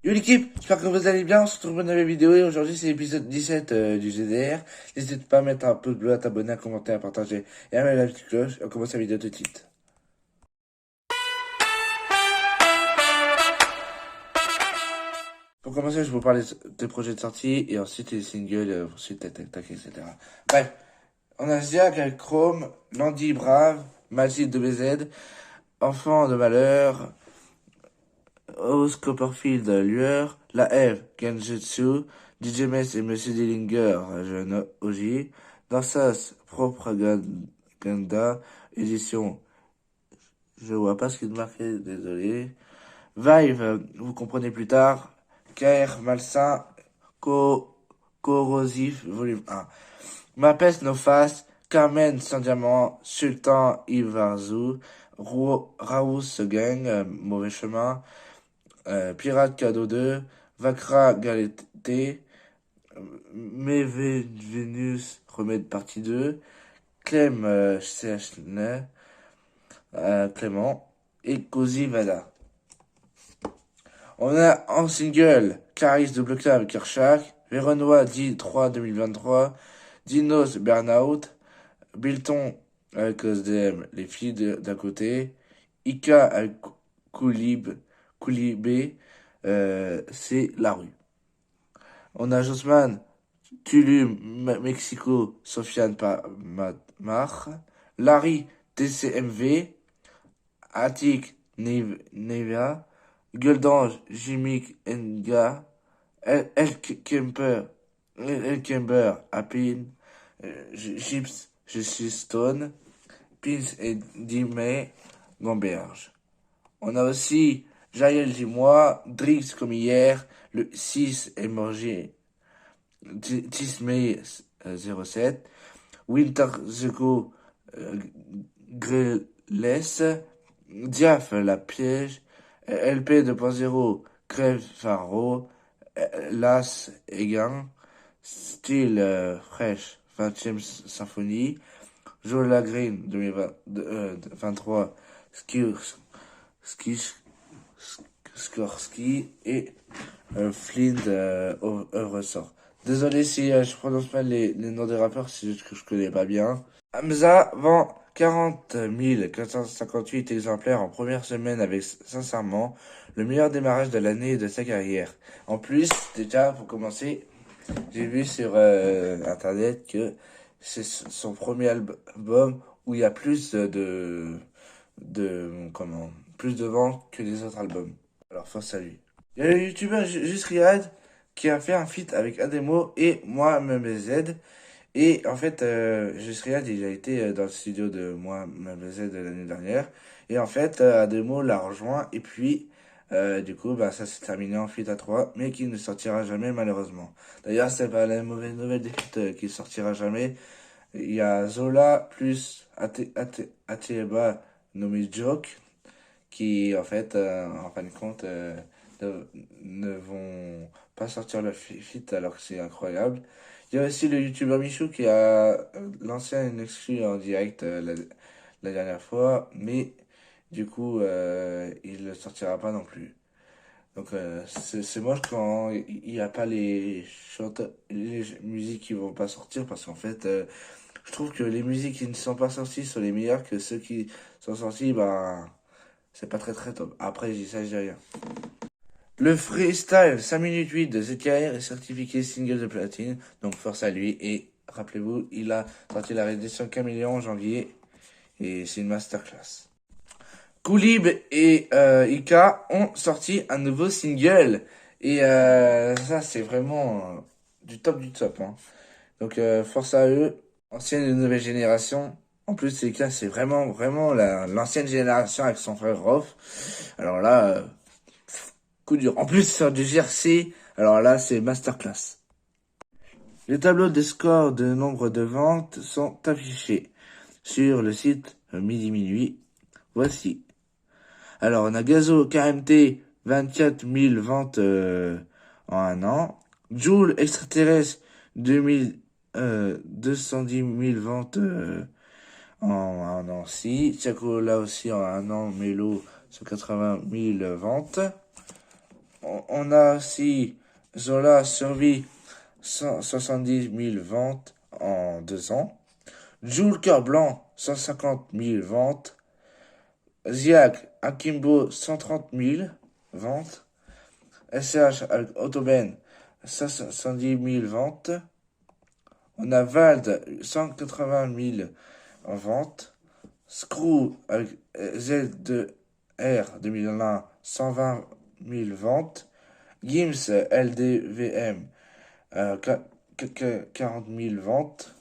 Yo l'équipe, j'espère que vous allez bien, on se retrouve pour une nouvelle vidéo et aujourd'hui c'est l'épisode 17 du GDR. N'hésitez pas à mettre un pouce bleu, à t'abonner, à commenter, à partager et à mettre la petite cloche. On commence la vidéo tout de suite. Pour commencer, je vais vous parler des projets de sortie et ensuite les singles, ensuite tac tac etc. Bref, on a Ziak avec Chrome, Landy Brave, Magic de BZ, Enfant de Malheur, Rose Copperfield Lueur, La Eve, Genjutsu, DJ Mess et Monsieur Dillinger, jeune OJ, Dansas, Propaganda, édition, je vois pas ce qui est marqué, désolé. Vive, vous comprenez plus tard, KR Malsain, Corrosif, volume 1. Ma peste no face, Carmen sans diamant, Sultan Ivarzu, Raous Gang, mauvais chemin, Pirate Cadeau 2, Vakra Galeté, Venus Remède partie 2, Clem Chesney, Clément, et Cozy Vada. On a en single Caris de Club Kershak, Véronois 10-3 2023, Dinos Burnout, Bilton avec SDM, les filles d'à côté, Ika avec Koulibé, c'est la rue. On a Josman, Tulum, Mexico, Sofiane Mar, Larry, TCMV, Attic, Nevia, Gueule d'Ange, Jimmick, Nga, El Kemper, Apin, Gips, Je suis Stone, Pins et Dimay, Gamberge. On a aussi Jaël Gimois, Drix comme hier, le 6 est morgé, 10 mai 07, Winter Zeko, Grelles, Diaf la piège, LP 2.0, Crève Faro, Las Egan, Style Fresh, 20e symphonie, Jola Green 2023, Skorsky et Flint ressort. Désolé si je prononce mal les noms des rappeurs, c'est juste que je connais pas bien. Hamza vend 40 458 exemplaires en première semaine avec sincèrement le meilleur démarrage de l'année et de sa carrière. En plus, déjà pour commencer, j'ai vu sur internet que c'est son premier album où il y a plus plus de ventes que les autres albums. Alors force à lui. Il y a le youtubeur Just Riyad qui a fait un feat avec Ademo et moi MMZ. Et en fait, Just Riyad, il a été dans le studio de moi MMZ de l'année dernière. Et en fait, Ademo l'a rejoint. Et puis, du coup, bah, ça s'est terminé en feat à 3, mais qui ne sortira jamais malheureusement. D'ailleurs, c'est pas la mauvaise nouvelle des feats qui sortira jamais. Il y a Zola plus Atieba nommé Joke qui en fait en fin de compte ne vont pas sortir le feat alors que c'est incroyable. Il y a aussi le youtubeur Michou qui a lancé une exclu en direct la dernière fois, mais du coup il ne sortira pas non plus. Donc c'est moche quand il n'y a pas les chanteurs, les musiques qui vont pas sortir parce qu'en fait je trouve que les musiques qui ne sont pas sorties sont les meilleures que ceux qui sont sortis, ben c'est pas très top. Après, j'y sais rien. Le freestyle 5 minutes 8 de ZKR est certifié single de platine, donc force à lui. Et rappelez-vous, il a sorti la réédition Caméléon en janvier, et c'est une masterclass. Koulib et Ika ont sorti un nouveau single, et ça c'est vraiment du top, hein. Donc force à eux, ancienne et nouvelle génération. En plus, Ika c'est vraiment l'ancienne génération avec son frère Rof. Alors là, coup dur. En plus, sur du GRC, alors là, c'est masterclass. Les tableaux de scores de nombre de ventes sont affichés sur le site Midi Minuit. Voici. Alors, on a Gazo KMT, 24 000 ventes en un an. Joule Extraterrestre, 210 000 ventes en un an aussi. Chaco là aussi en un an, Mélo, 180 000 ventes. On a aussi Zola Survie, 170 000 ventes en 2 ans. Joule Cœur Blanc, 150 000 ventes. Ziak Akimbo, 130 000 ventes. SCH avec Autoben, 510 000 ventes. On a Vald, 180 000 en vente. Screw avec Z2R 2001, 120 000 ventes. Gims LDVM, 40 000 ventes.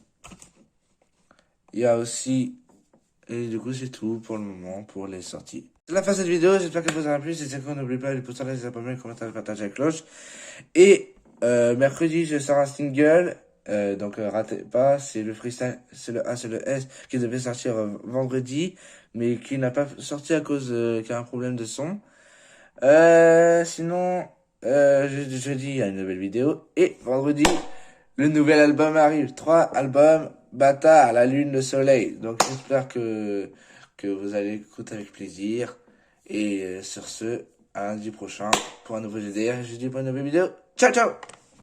Il y a aussi... Et du coup, c'est tout pour le moment pour les sorties. C'est la fin de cette vidéo. J'espère qu'elle vous aura plu. Si c'est le cas, n'oubliez pas de poster, les abonner, les commentaires, le partage, la cloche. Et mercredi, je sors un single. Donc ratez pas, c'est le freestyle, c'est le A, c'est le S qui devait sortir vendredi, mais qui n'a pas sorti à cause qu'il y a un problème de son. Sinon, jeudi, il y a une nouvelle vidéo. Et vendredi, le nouvel album arrive. 3 albums, Bata, La Lune, le Soleil. Donc j'espère que vous allez écouter avec plaisir. Et sur ce, à lundi prochain pour un nouveau GDR. Je dis pour une nouvelle vidéo. Ciao, ciao!